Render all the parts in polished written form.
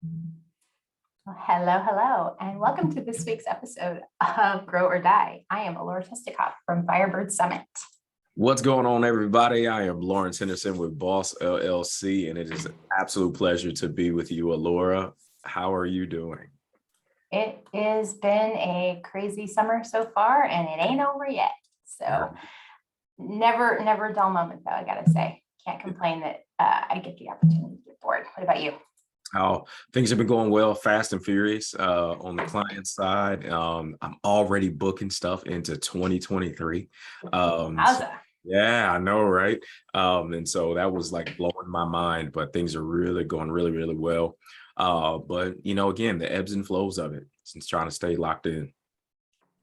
Well, hello, and welcome to this week's episode of Grow or Die. I am Laura Testikoff from Firebird Summit. What's going on, everybody? I am Lawrence Henderson with Boss LLC, and it is an absolute pleasure to be with you, Alora. How are you doing? It has been a crazy summer so far, and it ain't over yet. So never a dull moment, though, I gotta say. Can't complain that I get the opportunity to get bored. What about you? How things have been going well, fast and furious on the client side. I'm already booking stuff into 2023. Yeah, I know, right? And so that was like blowing my mind, but things are really going really well. But again, the ebbs and flows of it, since trying to stay locked in.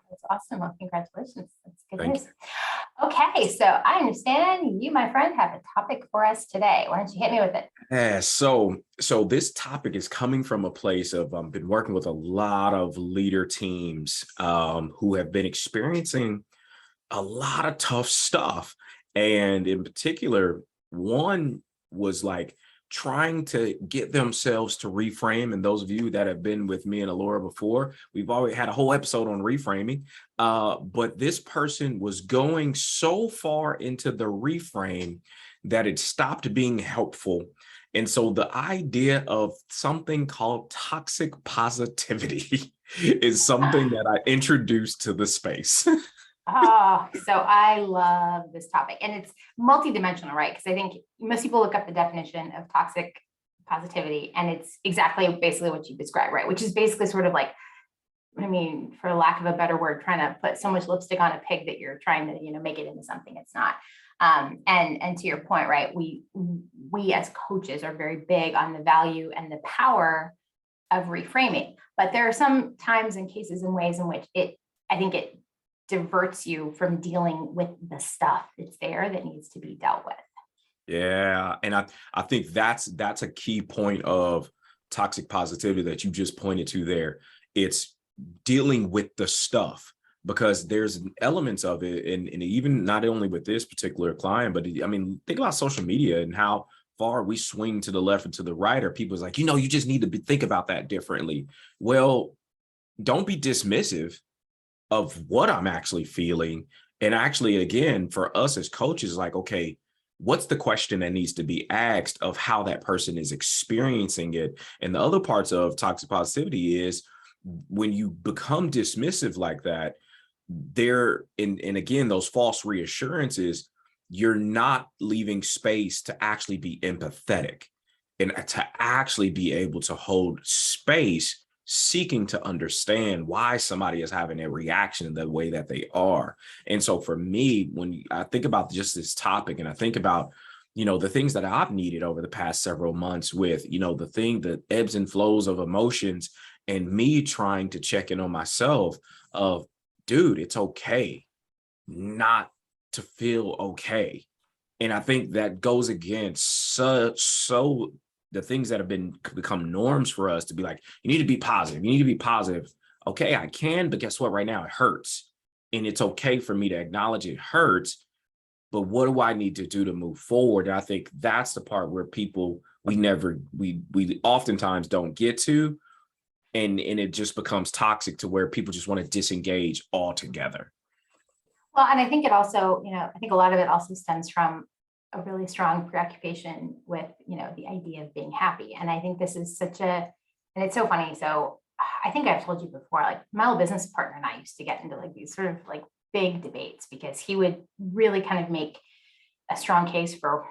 That's awesome. Well, congratulations. That's good Thank news. you. Okay, so I understand you, my friend, have a topic for us today. Why don't you hit me with it? Yeah, so this topic is coming from a place of been working with a lot of leader teams who have been experiencing a lot of tough stuff. And in particular, one was like trying to get themselves to reframe. And those of you that have been with me and Alora before, we've already had a whole episode on reframing. But this person was going so far into the reframe that it stopped being helpful. And so the idea of something called toxic positivity is something that I introduced to the space. Oh, so I love this topic, and it's multidimensional, right? Because I think most people look up the definition of toxic positivity, and it's basically what you described, right? Which is basically sort of like, I mean, for lack of a better word, trying to put so much lipstick on a pig that you're trying to, make it into something it's not. And to your point, right? We as coaches are very big on the value and the power of reframing, but there are some times and cases and ways in which I think it diverts you from dealing with the stuff that's there that needs to be dealt with. Yeah, and I think that's a key point of toxic positivity that you just pointed to there. It's dealing with the stuff, because there's elements of it, and even not only with this particular client, but I mean, think about social media and how far we swing to the left and to the right, or people's like, you just need to think about that differently. Well, don't be dismissive of what I'm actually feeling. And actually, again, for us as coaches, like, okay, what's the question that needs to be asked of how that person is experiencing it? And the other parts of toxic positivity is when you become dismissive like that, and again, those false reassurances, you're not leaving space to actually be empathetic and to actually be able to hold space, seeking to understand why somebody is having a reaction in the way that they are. And so for me, when I think about just this topic, and I think about, the things that I've needed over the past several months with, the ebbs and flows of emotions, and me trying to check in on myself of, dude, it's okay not to feel okay. And I think that goes against so the things that have become norms for us to be like, you need to be positive. You need to be positive. Okay, I can, but guess what? Right now it hurts. And it's okay for me to acknowledge it hurts. But what do I need to do to move forward? And I think that's the part where people, we oftentimes don't get to. And it just becomes toxic to where people just want to disengage altogether. Well, and I think it also, I think a lot of it also stems from a really strong preoccupation with, the idea of being happy. And I think this is and it's so funny. So I think I've told you before, like my old business partner and I used to get into like these sort of like big debates, because he would really kind of make a strong case for,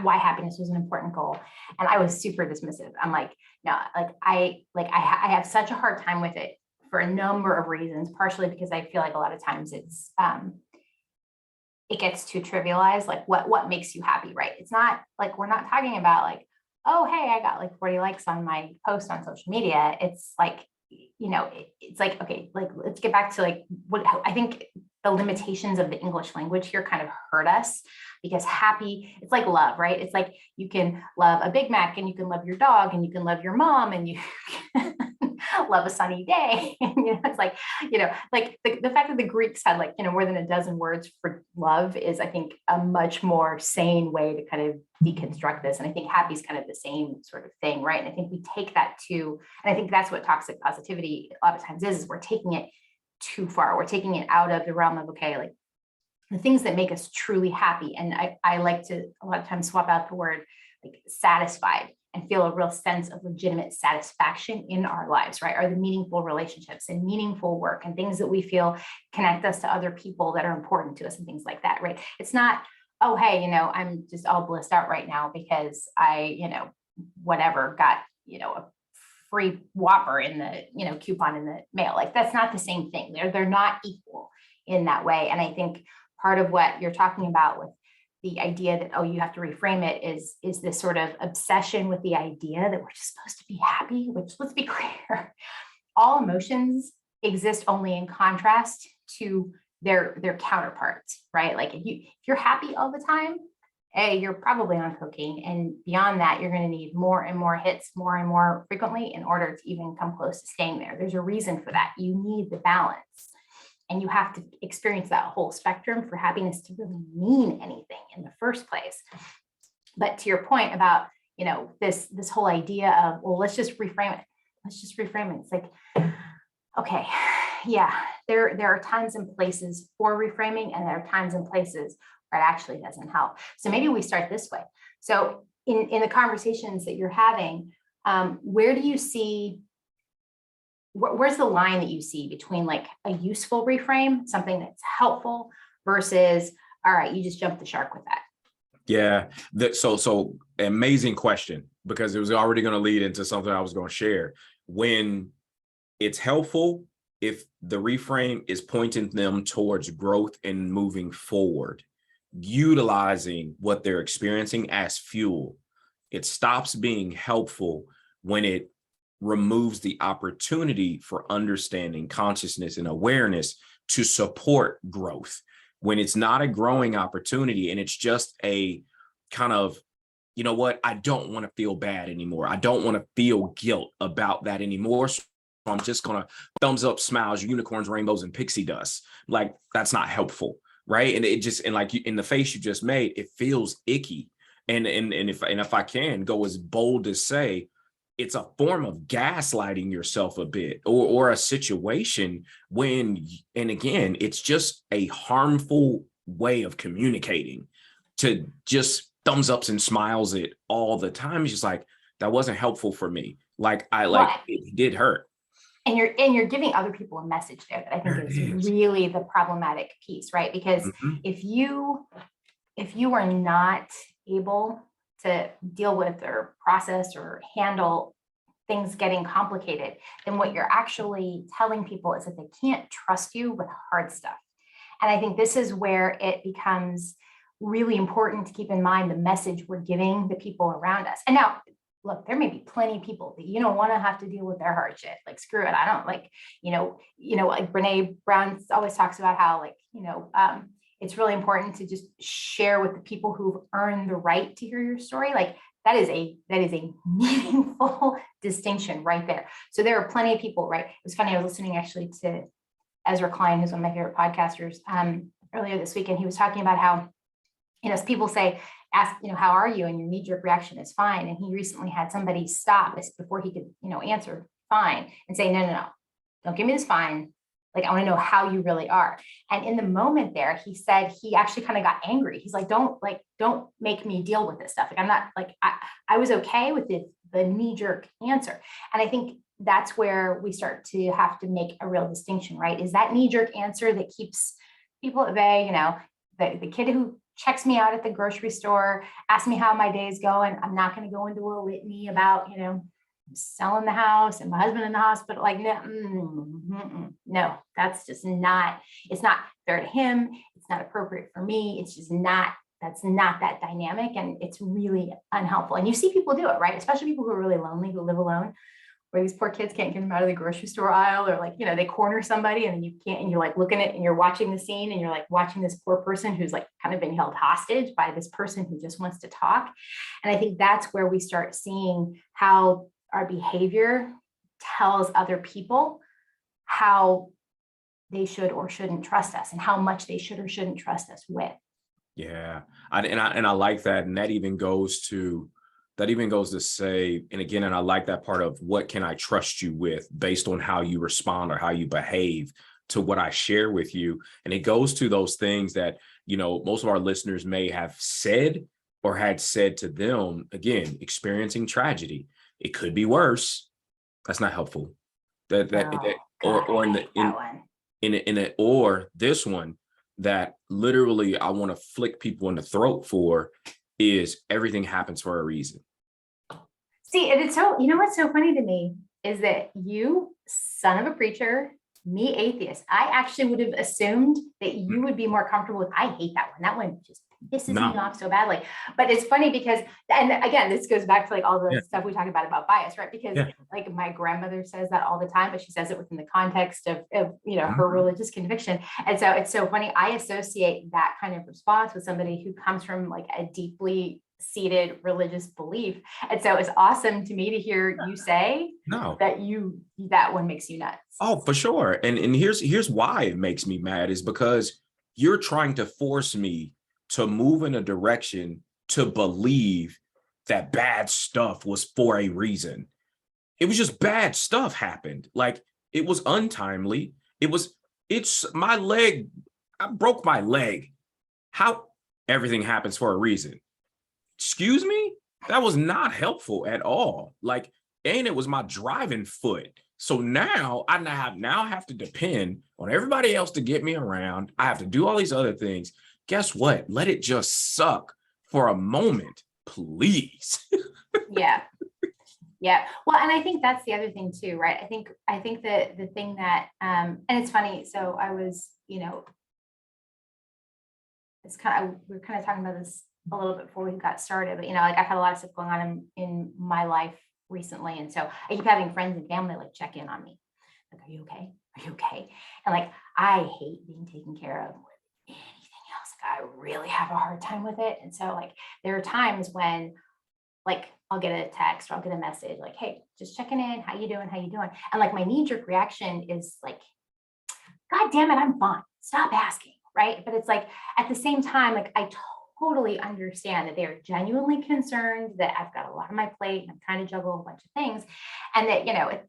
why happiness was an important goal. And I was super dismissive. I'm like, no, I have such a hard time with it for a number of reasons, partially because I feel like a lot of times it gets too trivialized, like what makes you happy, right? It's not like, we're not talking about like, oh, hey, I got like 40 likes on my post on social media. It's like, it's like, okay, like, let's get back to like what I think the limitations of the English language here kind of hurt us, because happy, it's like love, right? It's like you can love a Big Mac, and you can love your dog, and you can love your mom, and you can love a sunny day. It's like, like the fact that the Greeks had like, more than a dozen words for love is, I think, a much more sane way to kind of deconstruct this. And I think happy is kind of the same sort of thing, right? And I think we take that and I think that's what toxic positivity a lot of times is we're taking it too far. We're taking it out of the realm of, okay, like the things that make us truly happy. And I like to a lot of times swap out the word like satisfied and feel a real sense of legitimate satisfaction in our lives, right? Are the meaningful relationships and meaningful work and things that we feel connect us to other people that are important to us and things like that, right? It's not, oh, hey, I'm just all blissed out right now because I, whatever, got, a free Whopper in the, coupon in the mail. Like that's not the same thing. They're not equal in that way. And I think part of what you're talking about with the idea that, oh, you have to reframe it is this sort of obsession with the idea that we're just supposed to be happy, which, let's be clear, all emotions exist only in contrast to their counterparts, right? Like if you're happy all the time, you're probably on cocaine. And beyond that, you're going to need more and more hits more and more frequently in order to even come close to staying there. There's a reason for that. You need the balance. And you have to experience that whole spectrum for happiness to really mean anything in the first place. But to your point about, this whole idea of, well, let's just reframe it. Let's just reframe it. It's like, okay, yeah, there are times and places for reframing, and there are times and places where it actually doesn't help. So maybe we start this way. So in the conversations that you're having, where do you see, where's the line that you see between like a useful reframe, something that's helpful, versus, all right, you just jumped the shark with that? Yeah, so amazing question, because it was already going to lead into something I was going to share. When it's helpful, if the reframe is pointing them towards growth and moving forward, utilizing what they're experiencing as fuel, it stops being helpful when it removes the opportunity for understanding, consciousness, and awareness to support growth. When it's not a growing opportunity and it's just a kind of, you know what, I don't want to feel bad anymore. I don't want to feel guilt about that anymore. So I'm just going to thumbs up, smiles, unicorns, rainbows, and pixie dust. Like, that's not helpful, right? And it just, and like in the face you just made, it feels icky. And if I can go as bold as say, it's a form of gaslighting yourself a bit, or a situation when, and again, it's just a harmful way of communicating, to just thumbs ups and smiles it all the time. It's just like, that wasn't helpful for me. Like it did hurt. And you're giving other people a message there that I think is really the problematic piece, right? Because if you are not able to deal with or process or handle things getting complicated, then what you're actually telling people is that they can't trust you with hard stuff. And I think this is where it becomes really important to keep in mind the message we're giving the people around us. And now, look, there may be plenty of people that you don't want to have to deal with their hard shit. Like, screw it. I don't like, like Brene Brown always talks about how, like, it's really important to just share with the people who've earned the right to hear your story. Like, that is a meaningful distinction right there. So there are plenty of people, right? It was funny. I was listening actually to Ezra Klein, who's one of my favorite podcasters, earlier this week, and he was talking about how, people ask, how are you? And your knee-jerk reaction is fine. And he recently had somebody stop this before he could, answer fine, and say, no, don't give me this fine. Like, I want to know how you really are. And in the moment there, he said he actually kind of got angry. He's like, don't make me deal with this stuff. Like, I'm not like, I was okay with the knee-jerk answer. And I think that's where we start to have to make a real distinction, right? Is that knee-jerk answer that keeps people at bay, the kid who checks me out at the grocery store, asks me how my day is going. I'm not going to go into a litany about, selling the house and my husband in the hospital. Like, no, that's just not, it's not fair to him. It's not appropriate for me. It's just not, that's not that dynamic. And it's really unhelpful. And you see people do it, right? Especially people who are really lonely, who live alone, where these poor kids can't get them out of the grocery store aisle, or like, they corner somebody and then you can't, and you're like looking at, and you're watching the scene, and you're like watching this poor person who's like kind of been held hostage by this person who just wants to talk. And I think that's where we start seeing how our behavior tells other people how they should or shouldn't trust us and how much they should or shouldn't trust us with. Yeah. I like that. And that even goes to say, and again, and I like that part of what can I trust you with based on how you respond or how you behave to what I share with you. And it goes to those things that, most of our listeners may have said or had said to them, again, experiencing tragedy. It could be worse. That's not helpful. Or or this one that literally I want to flick people in the throat for is everything happens for a reason. See, and it's so, what's so funny to me is that you, son of a preacher, me, atheist, I actually would have assumed that you would be more comfortable with, I hate that one. That one just pisses me off so badly. But it's funny because, and again, this goes back to like all the stuff we talk about bias, right? Because like my grandmother says that all the time, but she says it within the context of her religious conviction. And so it's so funny. I associate that kind of response with somebody who comes from like a deeply seated religious belief. And so it's awesome to me to hear you say that one makes you nuts. Oh, for sure. And here's why it makes me mad is because you're trying to force me to move in a direction to believe that bad stuff was for a reason. It was just bad stuff happened. Like it was untimely. It's my leg. I broke my leg. How everything happens for a reason. Excuse me? That was not helpful at all. Like, and it was my driving foot. So now I have to depend on everybody else to get me around. I have to do all these other things. Guess what? Let it just suck for a moment, please. Yeah. Well, and I think that's the other thing too, right? I think that the thing that, and it's funny. So I was, we're kind of talking about this a little bit before we got started, but like I've had a lot of stuff going on in my life recently. And so I keep having friends and family like check in on me. Like, are you okay? Are you okay? And like, I hate being taken care of with anything else. Like, I really have a hard time with it. And so like, there are times when like, I'll get a text or I'll get a message like, hey, just checking in. How you doing? How you doing? And like, my knee-jerk reaction is like, God damn it, I'm fine. Stop asking. Right. But it's like, at the same time, like I totally understand that they are genuinely concerned that I've got a lot on my plate and I'm trying to juggle a bunch of things. And that,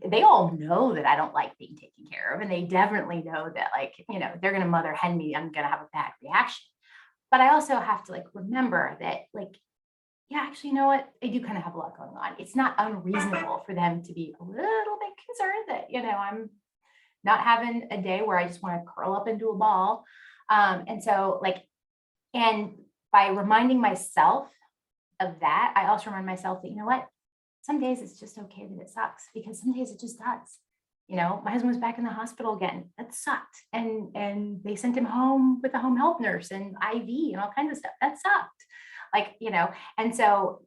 they all know that I don't like being taken care of. And they definitely know that like, they're going to mother hen me. I'm going to have a bad reaction. But I also have to like, remember that like, yeah, actually, you know what? I do kind of have a lot going on. It's not unreasonable for them to be a little bit concerned that, I'm not having a day where I just want to curl up into a ball. And so like, and by reminding myself of that, I also remind myself that, you know what, some days it's just okay that it sucks because some days it just does. My husband was back in the hospital again. That sucked. And they sent him home with a home health nurse and IV and all kinds of stuff. That sucked. Like, and so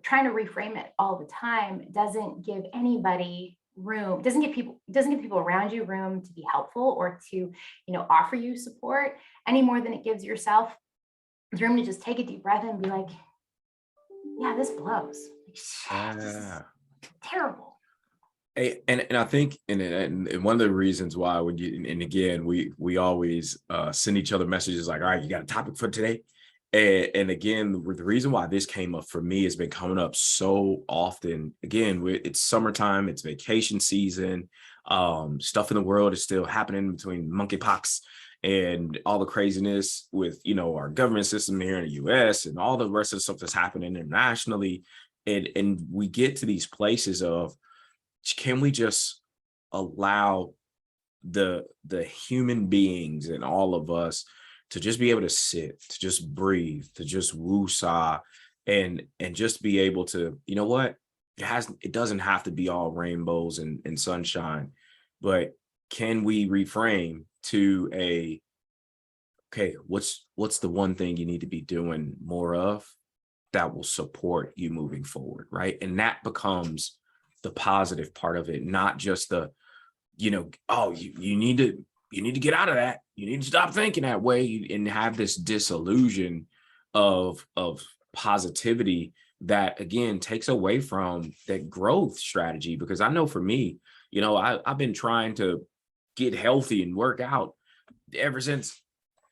trying to reframe it all the time doesn't give anybody room, doesn't give people around you room to be helpful or to, offer you support any more than it gives yourself room to just take a deep breath and be like, yeah, this blows. Like, this is terrible. And I think, and one of the reasons why and again, we always send each other messages like, all right, you got a topic for today? And again, the reason why this came up for me has been coming up so often. Again, it's summertime, it's vacation season. Stuff in the world is still happening between monkeypox and all the craziness with, our government system here in the US and all the rest of the stuff that's happening internationally. And we get to these places of, can we just allow the human beings and all of us to just be able to sit, to just breathe, to just woo-saw and just be able to, you know what? It doesn't have to be all rainbows and sunshine, but can we reframe to okay, what's the one thing you need to be doing more of that will support you moving forward, right? And that becomes the positive part of it, not just the, you need to get out of that. You need to stop thinking that way and have this disillusion of positivity that again takes away from that growth strategy. Because I know for me, I've been trying to get healthy and work out ever since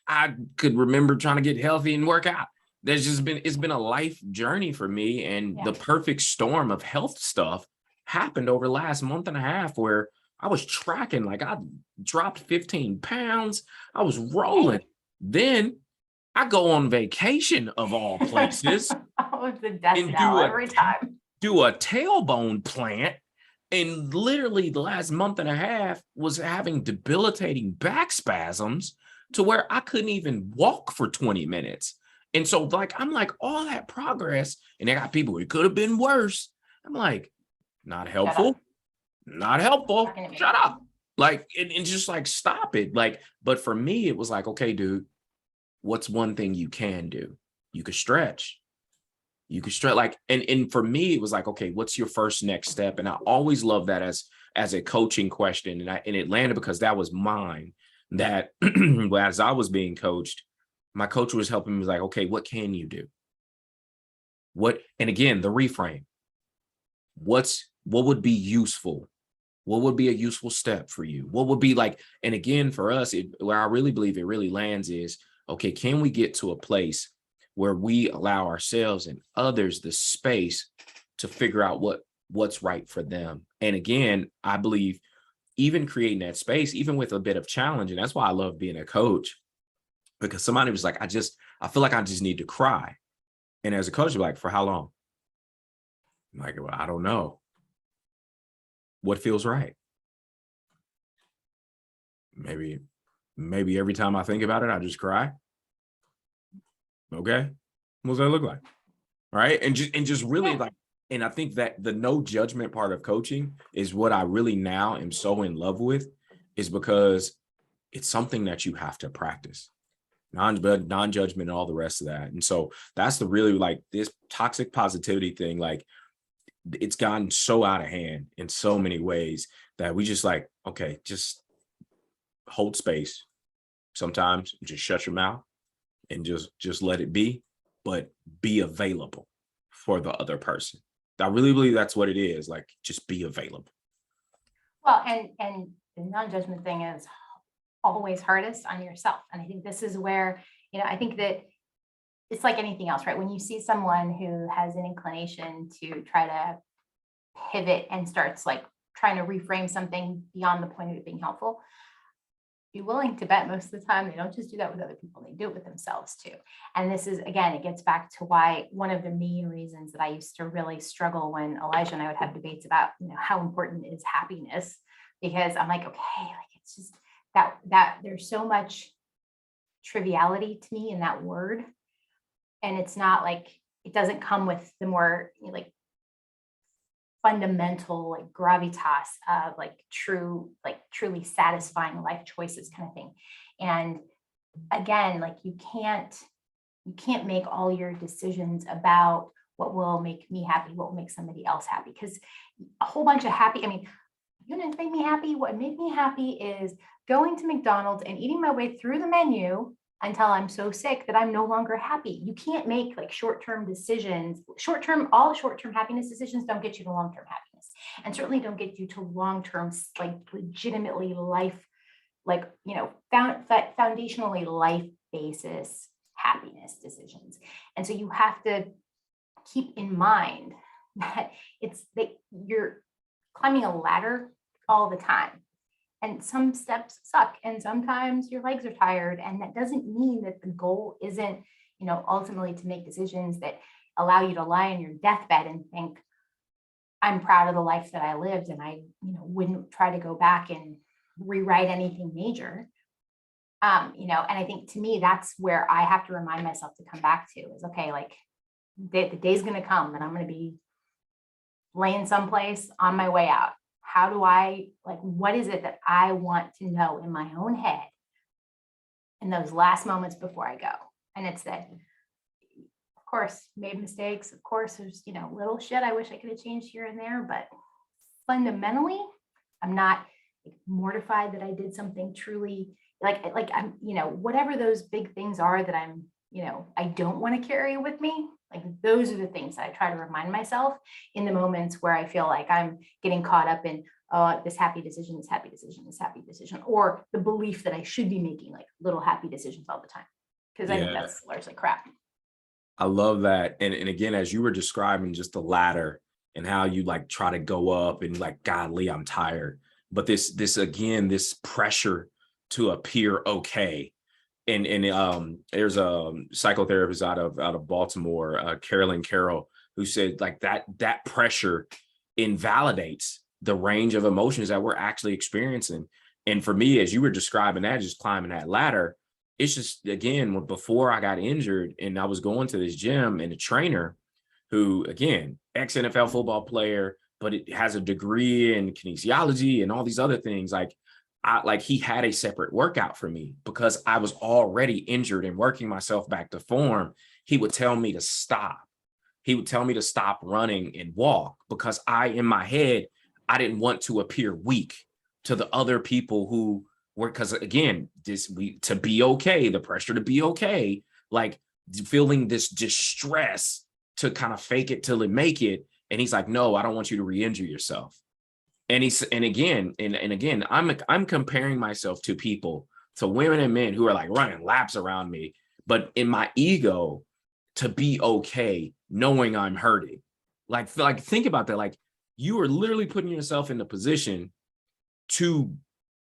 I could remember trying to get healthy and work out. It's been a life journey for me. And Yeah. the perfect storm of health stuff happened over the last month and a half, where I was tracking, like I dropped 15 pounds. I was rolling. Hey. Then I go on vacation of all places Oh, it's the death and knell every time. do a tailbone plant. And literally the last month and a half was having debilitating back spasms to where I couldn't even walk for 20 minutes. And so like, I'm like, all that progress, and they got people, it could have been worse. I'm like, not Shut helpful, up. not helpful, Talking to me. shut up. Like, and just like, stop it. Like, but for me, it was like, okay, dude, what's one thing you can do? You could stretch. You could stretch, like, and for me, it was like, okay, what's your first next step? And I always love that as a coaching question. And it landed because that was mine. That as I was being coached, my coach was helping me, like, okay, what can you do? And again, the reframe. What would be useful? What would be a useful step for you? What would be like, and again, for us, where I really believe it really lands is, okay, can we get to a place where we allow ourselves and others the space to figure out what's right for them? And again, I believe even creating that space, even with a bit of challenge, and that's why I love being a coach, because somebody was like, I feel like I just need to cry. And as a coach, you're like, for how long? I'm like, well, I don't know. What feels right? Maybe every time I think about it, I just cry. Okay. What does that look like? Right. And just really Yeah. like, and I think that the no judgment part of coaching is what I really now am so in love with, is because it's something that you have to practice. Non-judgment and all the rest of that. And so that's the really, like, this toxic positivity thing, like, it's gotten so out of hand in so many ways that we just like, okay, just hold space. Sometimes just shut your mouth and just let it be, but be available for the other person. I really believe that's what it is. Like, just be available. Well, and the non-judgment thing is always hardest on yourself. And I think this is where, I think that it's like anything else, right? When you see someone who has an inclination to try to pivot and starts like trying to reframe something beyond the point of it being helpful, be willing to bet most of the time they don't just do that with other people, they do it with themselves too. And this is, again, it gets back to why one of the main reasons that I used to really struggle when Elijah and I would have debates about, how important is happiness, because I'm like, okay, like, it's just that there's so much triviality to me in that word. And it's not like, it doesn't come with the more like fundamental like gravitas of like truly satisfying life choices kind of thing. And again, like, you can't make all your decisions about what will make me happy, what will make somebody else happy, because a whole bunch of happy, you know, make me happy. What made me happy is going to McDonald's and eating my way through the menu until I'm so sick that I'm no longer happy. You can't make like short-term decisions. All short-term happiness decisions don't get you to long-term happiness, and certainly don't get you to long-term, like, legitimately life, like, foundationally life basis happiness decisions. And so you have to keep in mind that you're climbing a ladder all the time. And some steps suck, and sometimes your legs are tired. And that doesn't mean that the goal isn't, ultimately to make decisions that allow you to lie on your deathbed and think, I'm proud of the life that I lived, and I, wouldn't try to go back and rewrite anything major. And I think, to me, that's where I have to remind myself to come back to is, okay, like, the day's going to come and I'm going to be laying someplace on my way out. How do I, like, what is it that I want to know in my own head in those last moments before I go? And it's that, of course, made mistakes. Of course, there's, little shit I wish I could have changed here and there, but fundamentally, I'm not mortified that I did something truly like I'm, whatever those big things are that I'm, I don't want to carry with me. Like those are the things that I try to remind myself in the moments where I feel like I'm getting caught up in, oh, this happy decision, this happy decision, this happy decision, or the belief that I should be making like little happy decisions all the time. Because I think Yeah, that's largely crap. I love that. And again, as you were describing just the ladder and how you like try to go up and like, godly, I'm tired. But this again, this pressure to appear okay. And there's a psychotherapist out of Baltimore, Carolyn Carroll, who said like that pressure invalidates the range of emotions that we're actually experiencing. And for me, as you were describing that, just climbing that ladder, it's just, again, before I got injured and I was going to this gym, and a trainer who, again, ex-NFL football player, but it has a degree in kinesiology and all these other things. Like he had a separate workout for me because I was already injured and working myself back to form. He would tell me to stop. He would tell me to stop running and walk because in my head, I didn't want to appear weak to the other people who were, because again, to be okay, the pressure to be okay, like feeling this distress to kind of fake it till it make it. And he's like, no, I don't want you to re-injure yourself. And again, I'm comparing myself to people, to women and men who are like running laps around me, but in my ego, to be okay, knowing I'm hurting. Like think about that. Like you are literally putting yourself in the position to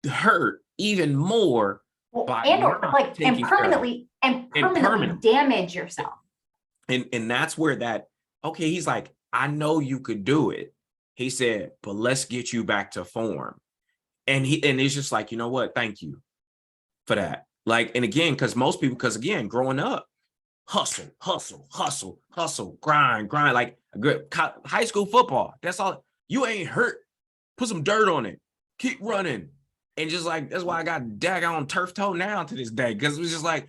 hurt even more by And or not like taking care of it. and And permanently damage yourself. And that's where okay, he's like, I know you could do it. He said, but let's get you back to form. And it's just like, you know what? Thank you for that. Like, and again, because again, growing up, hustle, hustle, hustle, hustle, grind, grind, like high school football. That's all. You ain't hurt. Put some dirt on it. Keep running. And just like, that's why I got daggone turf toe now to this day. Because it was just like,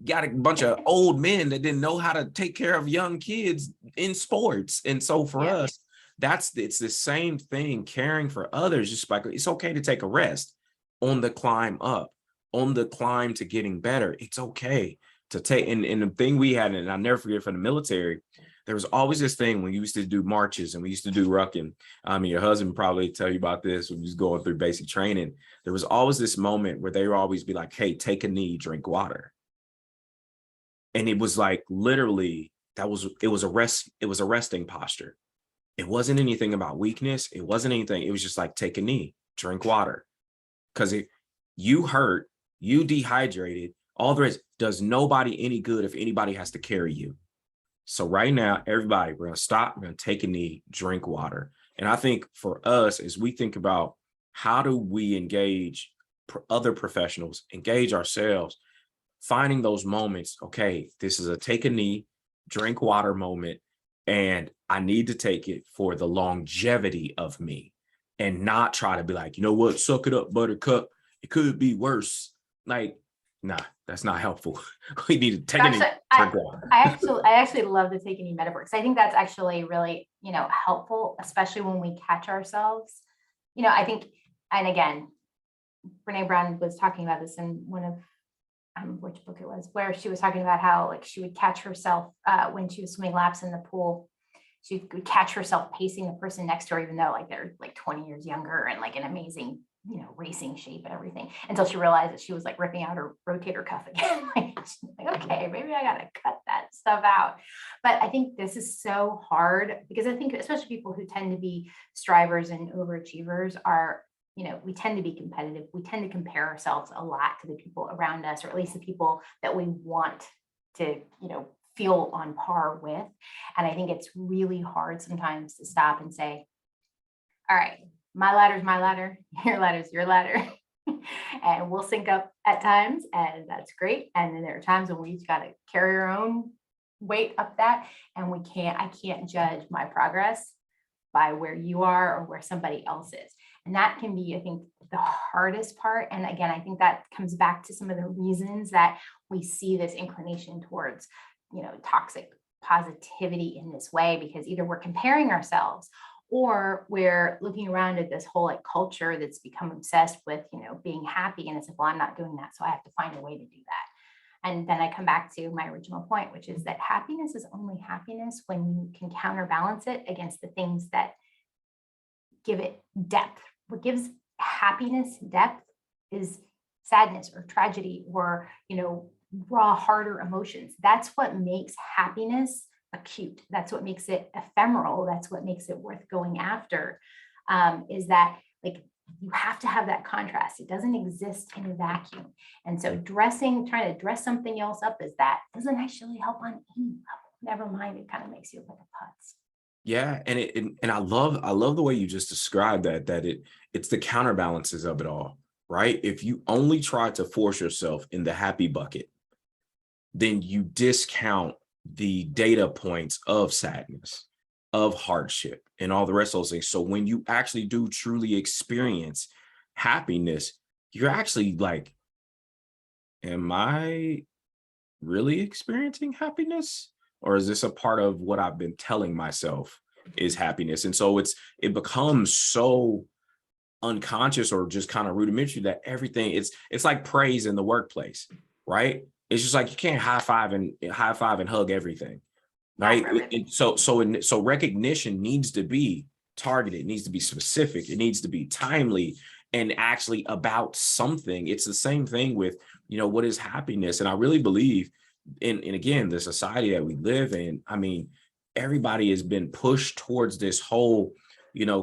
got a bunch of old men that didn't know how to take care of young kids in sports. And so for us, it's the same thing, caring for others. Just like, it's okay to take a rest on the climb up, on the climb to getting better. It's okay to take, and the thing we had, and I'll never forget from the military, there was always this thing when you used to do marches and we used to do rucking. Your husband probably tell you about this when he was going through basic training. There was always this moment where they would always be like, hey, take a knee, drink water. And it was like, literally, it was a resting posture. It wasn't anything about weakness. It wasn't anything. It was just like, take a knee, drink water. Because if you hurt, you dehydrated, all the rest does nobody any good if anybody has to carry you. So right now, everybody, we're going to stop. We're going to take a knee, drink water. And I think for us, as we think about how do we engage other professionals, engage ourselves, finding those moments, okay, this is a take a knee, drink water moment, and I need to take it for the longevity of me and not try to be like, you know what, suck it up, buttercup. It could be worse. Like, nah, that's not helpful. We need to take a knee, drink water. I actually love the take a knee metaphor because I think that's actually really, helpful, especially when we catch ourselves. I think, and again, Brene Brown was talking about this in one of which book it was, where she was talking about how like she would catch herself when she was swimming laps in the pool. She would catch herself pacing the person next to her, even though like they're like 20 years younger and like an amazing, racing shape and everything, until she realized that she was like ripping out her rotator cuff again. like, okay, maybe I gotta cut that stuff out. But I think this is so hard because I think especially people who tend to be strivers and overachievers are, we tend to be competitive. We tend to compare ourselves a lot to the people around us, or at least the people that we want to, feel on par with. And I think it's really hard sometimes to stop and say, all right, my ladder is my ladder, your ladder is your ladder. And we'll sync up at times, and that's great. And then there are times when we each got to carry our own weight up that, and I can't judge my progress by where you are or where somebody else is. And that can be, I think, the hardest part. And again, I think that comes back to some of the reasons that we see this inclination towards, toxic positivity in this way, because either we're comparing ourselves or we're looking around at this whole like culture that's become obsessed with, being happy. And it's like, well, I'm not doing that, so I have to find a way to do that. And then I come back to my original point, which is that happiness is only happiness when you can counterbalance it against the things that give it depth. What gives happiness depth is sadness or tragedy or, raw, harder emotions. That's what makes happiness acute. That's what makes it ephemeral. That's what makes it worth going after. Is that, like, you have to have that contrast. It doesn't exist in a vacuum. And so trying to dress something else up as that doesn't actually help on any level. Never mind, it kind of makes you look like a putz. Yeah, and I love the way you just described it's the counterbalances of it all, right? If you only try to force yourself in the happy bucket, then you discount the data points of sadness, of hardship, and all the rest of those things. So when you actually do truly experience happiness, you're actually like, am I really experiencing happiness? Or is this a part of what I've been telling myself is happiness? And so it becomes so unconscious or just kind of rudimentary that everything it's like praise in the workplace, right? It's just like you can't high five and hug everything, right? So recognition needs to be targeted, it needs to be specific, it needs to be timely and actually about something. It's the same thing with, what is happiness? And I really believe in again, the society that we live in, I mean, everybody has been pushed towards this whole,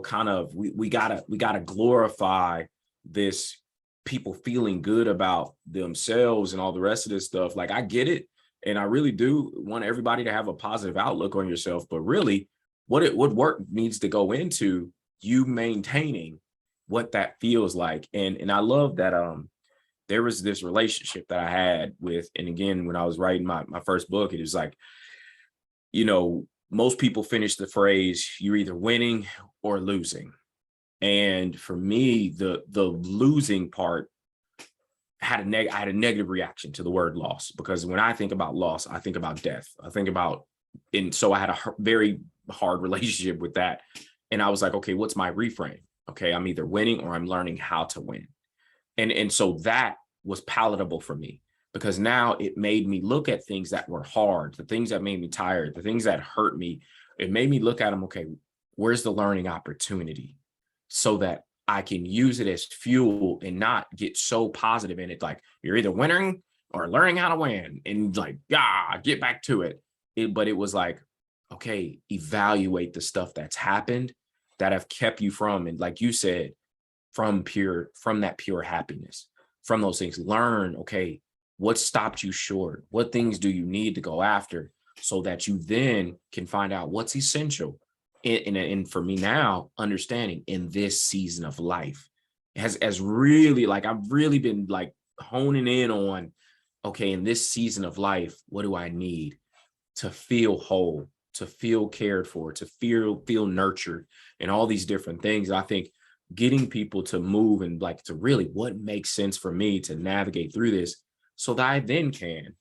kind of we gotta glorify this, people feeling good about themselves and all the rest of this stuff. Like, I get it. And I really do want everybody to have a positive outlook on yourself. But really, what work needs to go into you maintaining what that feels like. And I love that there was this relationship that I had with, and again, when I was writing my first book, it was like, most people finish the phrase, you're either winning or losing. And for me, the losing part I had a negative reaction to the word loss, because when I think about loss, I think about death. And so I had a very hard relationship with that. And I was like, okay, what's my reframe? Okay, I'm either winning or I'm learning how to win. And so that was palatable for me, because now it made me look at things that were hard, the things that made me tired, the things that hurt me. It made me look at them, okay, where's the learning opportunity, so that I can use it as fuel and not get so positive in it. Like, you're either winning or learning how to win, and like, get back to it. But it was like, okay, evaluate the stuff that's happened that have kept you from, and like you said, from that pure happiness, from those things. Learn, okay, what stopped you short? What things do you need to go after, so that you then can find out what's essential. And for me now, understanding in this season of life has really, like, I've really been like honing in on, okay, in this season of life, what do I need to feel whole, to feel cared for, to feel nurtured, and all these different things. And I think getting people to move and like to really, what makes sense for me to navigate through this, so that I then can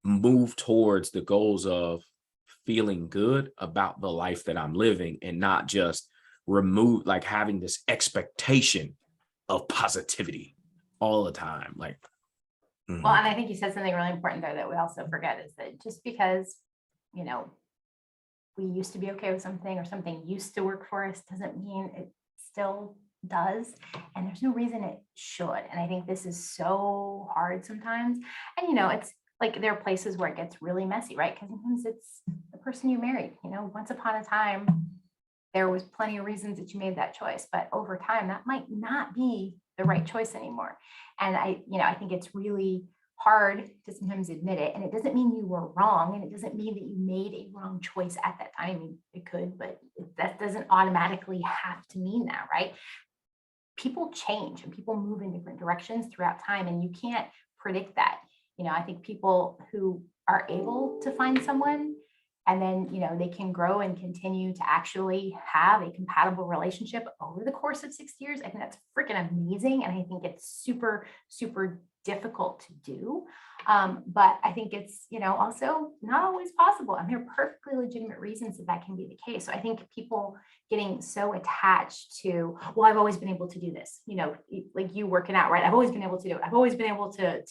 move towards the goals of feeling good about the life that I'm living, and not just like having this expectation of positivity all the time. Like, Well, and I think you said something really important there that we also forget, is that just because, we used to be okay with something, or something used to work for us, doesn't mean it still does. And there's no reason it should. And I think this is so hard sometimes. And, it's like, there are places where it gets really messy, right? Because sometimes it's the person you married, once upon a time, there was plenty of reasons that you made that choice, but over time, that might not be the right choice anymore. And I think it's really hard to sometimes admit it. And it doesn't mean you were wrong. And it doesn't mean that you made a wrong choice at that time. I mean, it could, but that doesn't automatically have to mean that, right? People change and people move in different directions throughout time, and you can't predict that. I think people who are able to find someone, and then, they can grow and continue to actually have a compatible relationship over the course of 6 years. I think that's freaking amazing. And I think it's super, super difficult to do. But I think it's, also not always possible. And there are perfectly legitimate reasons that can be the case. So I think people getting so attached to, well, I've always been able to do this, like you working out, right? I've always been able to do it. I've always been able to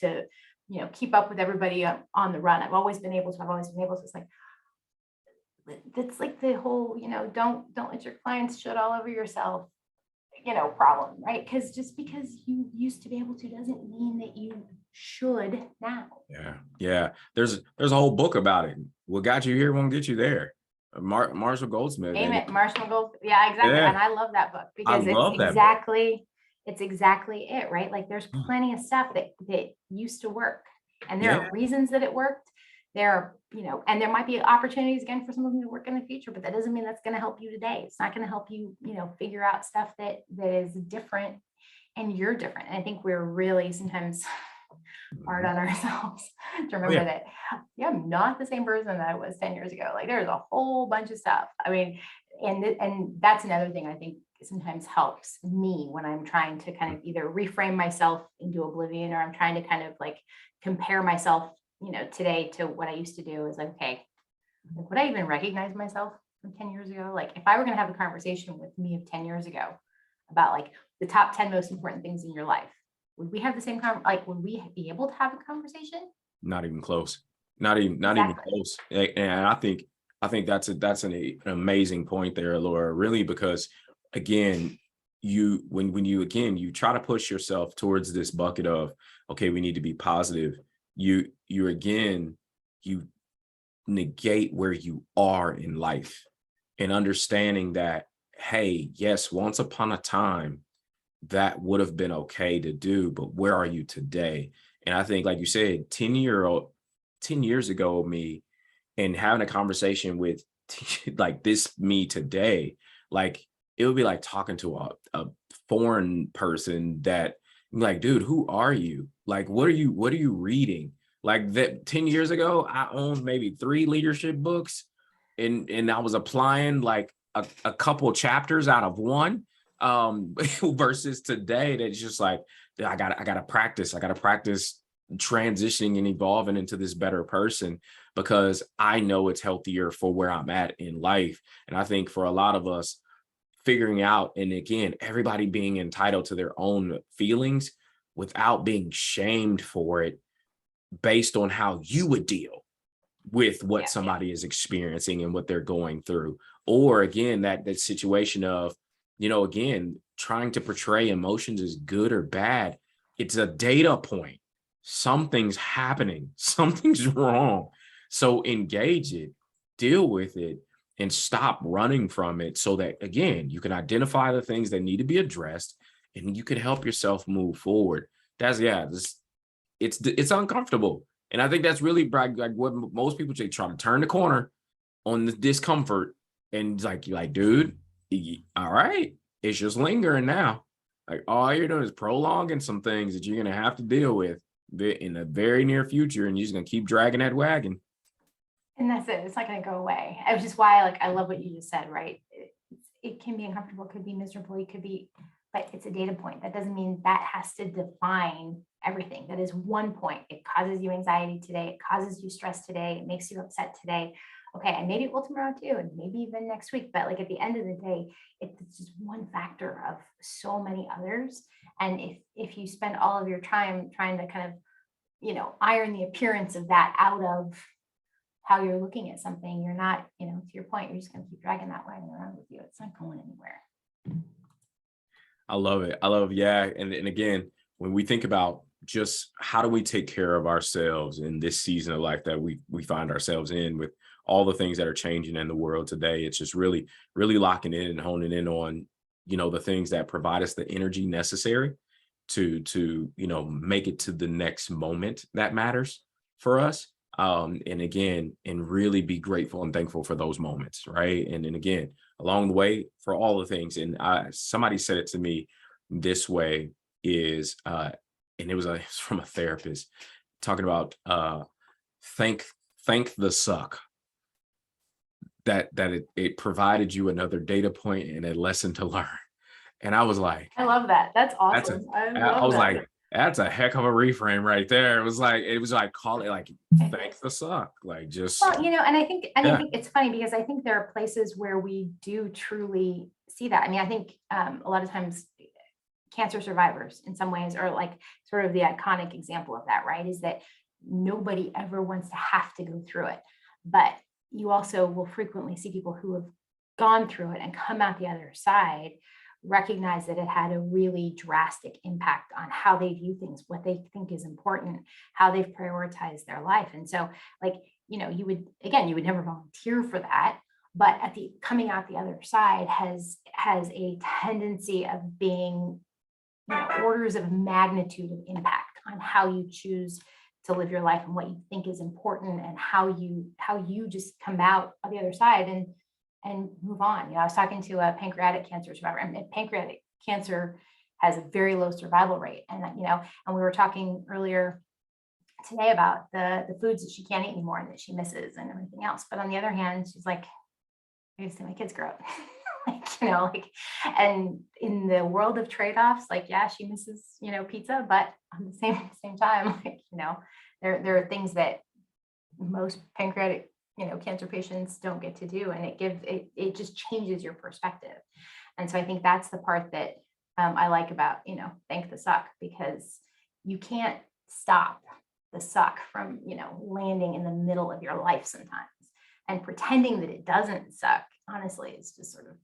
keep up with everybody on the run. I've always been able to. It's like, that's like the whole, don't let your clients shit all over yourself, problem, right? Because just because you used to be able to doesn't mean that you should now. Yeah. There's a whole book about it. What got you here won't get you there. Marshall Goldsmith. Marshall Goldsmith. Yeah, exactly. Yeah. And I love that book because it's exactly it, right? Like there's plenty of stuff that used to work, and there are reasons that it worked. There are, and there might be opportunities again for some of them to work in the future, but that doesn't mean that's going to help you today. It's not going to help you, figure out stuff that is different, and you're different. And I think we're really sometimes hard on ourselves to remember that I'm not the same person that I was 10 years ago. Like there's a whole bunch of stuff. I mean, and that's another thing I think sometimes helps me when I'm trying to kind of either reframe myself into oblivion, or I'm trying to kind of like compare myself, today to what I used to do. Is like, okay, would I even recognize myself from 10 years ago? Like if I were going to have a conversation with me of 10 years ago about like the top 10 most important things in your life, would we have the same would we be able to have a conversation? Not even close. Not even close. And I think that's an amazing point there, Laura, really, because again, when you try to push yourself towards this bucket of, okay, we need to be positive, you negate where you are in life, and understanding that, hey, yes, once upon a time that would have been okay to do, but where are you today? And I think, like you said, 10 years ago, me, and having a conversation with like this me today, like it would be like talking to a foreign person that, like, dude, who are you? Like, what are you reading? Like that 10 years ago, I owned maybe 3 leadership books, and I was applying like a couple chapters out of one. Versus today, that's just like, I gotta practice transitioning and evolving into this better person, because I know it's healthier for where I'm at in life. And I think for a lot of us, figuring out, and again, everybody being entitled to their own feelings without being shamed for it based on how you would deal with what somebody is experiencing and what they're going through. Or again, that situation of, again, trying to portray emotions as good or bad. It's a data point. Something's happening. Something's wrong. So engage it, deal with it, and stop running from it, so that, again, you can identify the things that need to be addressed, and you can help yourself move forward. It's uncomfortable. And I think that's really like what most people say, try to turn the corner on the discomfort. And like, dude, all right, it's just lingering now. Like all you're doing is prolonging some things that you're going to have to deal with in the very near future. And you're just going to keep dragging that wagon. And that's it. It's not going to go away. Which is why, like, I love what you just said, right? It can be uncomfortable, it could be miserable, but it's a data point. That doesn't mean that has to define everything. That is one point. It causes you anxiety today. It causes you stress today. It makes you upset today. Okay, and maybe it will tomorrow too, and maybe even next week. But like at the end of the day, it's just one factor of so many others. And if you spend all of your time trying to kind of, iron the appearance of that out of how you're looking at something, you're not, to your point, you're just going to keep dragging that wagon around with you. It's not going anywhere. I love it. Yeah. And again, when we think about just how do we take care of ourselves in this season of life that we find ourselves in, with all the things that are changing in the world today, it's just really, really locking in and honing in on, the things that provide us the energy necessary to make it to the next moment that matters for us. And again, and really be grateful and thankful for those moments, right? And then again, along the way, for all the things. And somebody said it to me this way, and it was from a therapist talking about thank the suck that it provided you another data point and a lesson to learn. And I was like, I love that. That's awesome. I was like, that's a heck of a reframe right there. It was like call it like thank the suck, like just. Well, and I think it's funny because I think there are places where we do truly see that. I mean, I think a lot of times cancer survivors in some ways are like sort of the iconic example of that, right? Is that nobody ever wants to have to go through it. But you also will frequently see people who have gone through it and come out the other side, recognize that it had a really drastic impact on how they view things, what they think is important, how they've prioritized their life. And so, like, you would never volunteer for that, but at the coming out the other side has a tendency of being, orders of magnitude of impact on how you choose to live your life and what you think is important, and how you just come out on the other side and move on. I was talking to a pancreatic cancer survivor, and pancreatic cancer has a very low survival rate. And, and we were talking earlier today about the foods that she can't eat anymore and that she misses and everything else. But on the other hand, she's like, I just see my kids grow up. And in the world of trade-offs, yeah, she misses, pizza, but on the same time, there are things that most pancreatic, cancer patients don't get to do, and it just changes your perspective. And so I think that's the part that I like about, thank the suck, because you can't stop the suck from, landing in the middle of your life sometimes, and pretending that it doesn't suck, honestly, is just sort of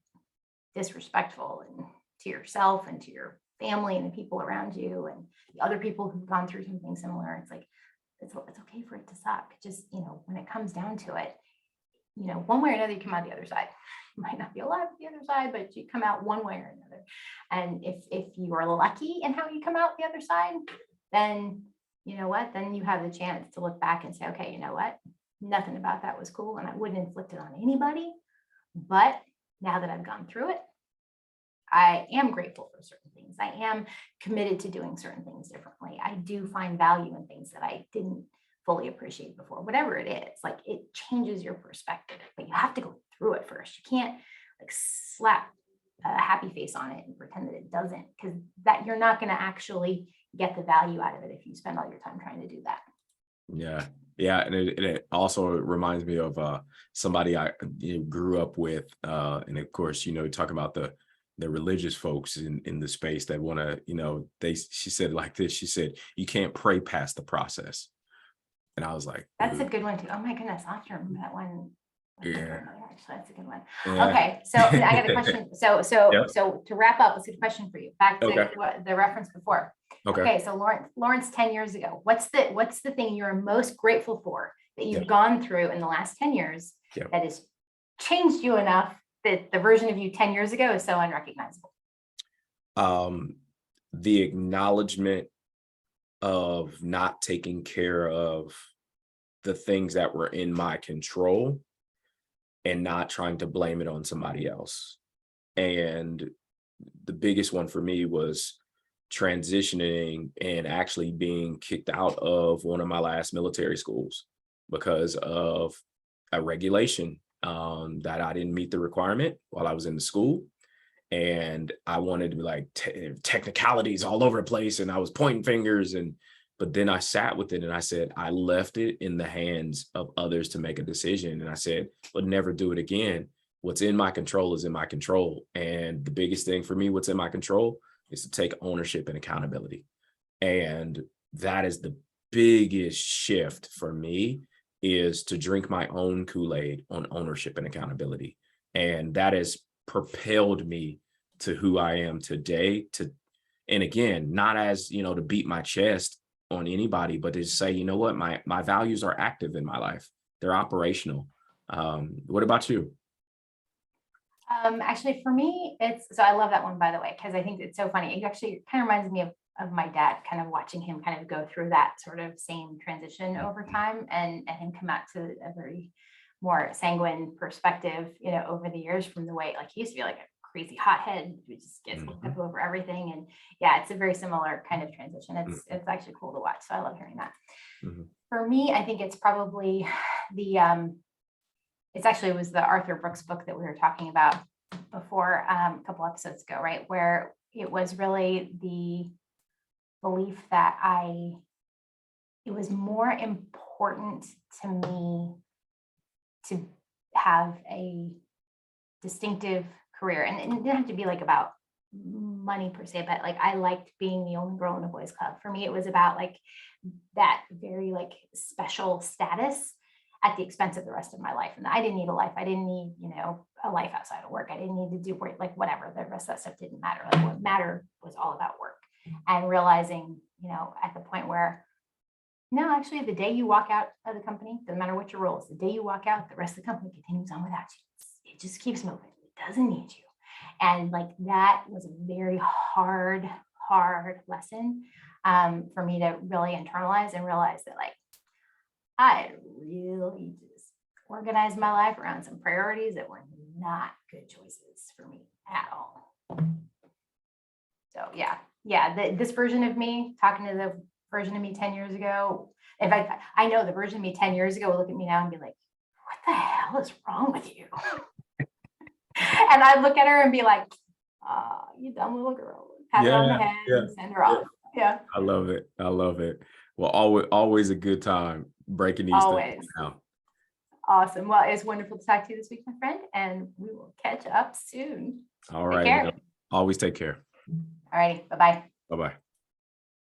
disrespectful and to yourself and to your family and the people around you and the other people who've gone through something similar. It's like, it's okay for it to suck. Just, when it comes down to it, one way or another, you come out the other side. You might not be alive at the other side, but you come out one way or another. And if you are lucky in how you come out the other side, then you know what? Then you have the chance to look back and say, okay, you know what? Nothing about that was cool, and I wouldn't inflict it on anybody. But now that I've gone through it, I am grateful for certain things. I am committed to doing certain things differently. I do find value in things that I didn't fully appreciate before. Whatever it is, it changes your perspective, but you have to go through it first. You can't slap a happy face on it and pretend that it doesn't, because that you're not going to actually get the value out of it if you spend all your time trying to do that. Yeah, and it also reminds me of somebody I grew up with, and of course, talk about the religious folks in the space that want to, she said like this. She said, you can't pray past the process. And I was like, that's a good one too. Oh my goodness, I'll have to remember that one. Yeah. Actually, that's a good one. Yeah. Okay, so I got a question. So to wrap up, let's get a question for you. Back to Okay. the reference before. Okay, so Lawrence, 10 years ago, what's the thing you're most grateful for that you've gone through in the last 10 years that has changed you enough that the version of you 10 years ago is so unrecognizable? The acknowledgement of not taking care of the things that were in my control and not trying to blame it on somebody else. And the biggest one for me was transitioning and actually being kicked out of one of my last military schools because of a regulation that I didn't meet the requirement while I was in the school. And I wanted to be technicalities all over the place, and I was pointing fingers, but then I sat with it and I said, I left it in the hands of others to make a decision. And I said, but never do it again. What's in my control is in my control. And the biggest thing for me, what's in my control, is to take ownership and accountability. And that is the biggest shift for me, is to drink my own Kool-Aid on ownership and accountability. And that has propelled me to who I am today. And again, not as, to beat my chest on anybody, but to say, you know what, my values are active in my life. They're operational. What about you? Actually, for me, I love that one, by the way, because I think it's so funny. It actually kind of reminds me of my dad, kind of watching him kind of go through that sort of same transition over time, and him come out to a very more sanguine perspective, over the years, from the way, he used to be like a crazy hothead who just gets worked up over everything. And yeah, it's a very similar kind of transition. It's actually cool to watch. So I love hearing that. For me, I think it's probably it was the Arthur Brooks book that we were talking about before a couple episodes ago, right? Where it was really the belief that it was more important to me to have a distinctive career. And it didn't have to be about money per se, but like I liked being the only girl in a boys club. For me, it was about like that very like special status at the expense of the rest of my life. And I didn't need a life. I didn't need, a life outside of work. I didn't need to do work, like whatever. The rest of that stuff didn't matter. Like what mattered was all about work. And realizing, at the point where, no, actually the day you walk out of the company, doesn't matter what your role is, the day you walk out, the rest of the company continues on without you. It just keeps moving. It doesn't need you. And like that was a very hard lesson for me to really internalize and realize that like I really just organized my life around some priorities that were not good choices for me at all. So this version of me talking to the version of me 10 years ago, in fact, I know the version of me 10 years ago will look at me now and be like, what the hell is wrong with you? And I'd look at her and be like, you dumb little girl. Pat her on the head and send her off. Yeah. I love it. Well, always a good time breaking these things down. Awesome. Well, it's wonderful to talk to you this week, my friend, and we will catch up soon. All right. Always take care. All righty. Bye-bye. Bye-bye.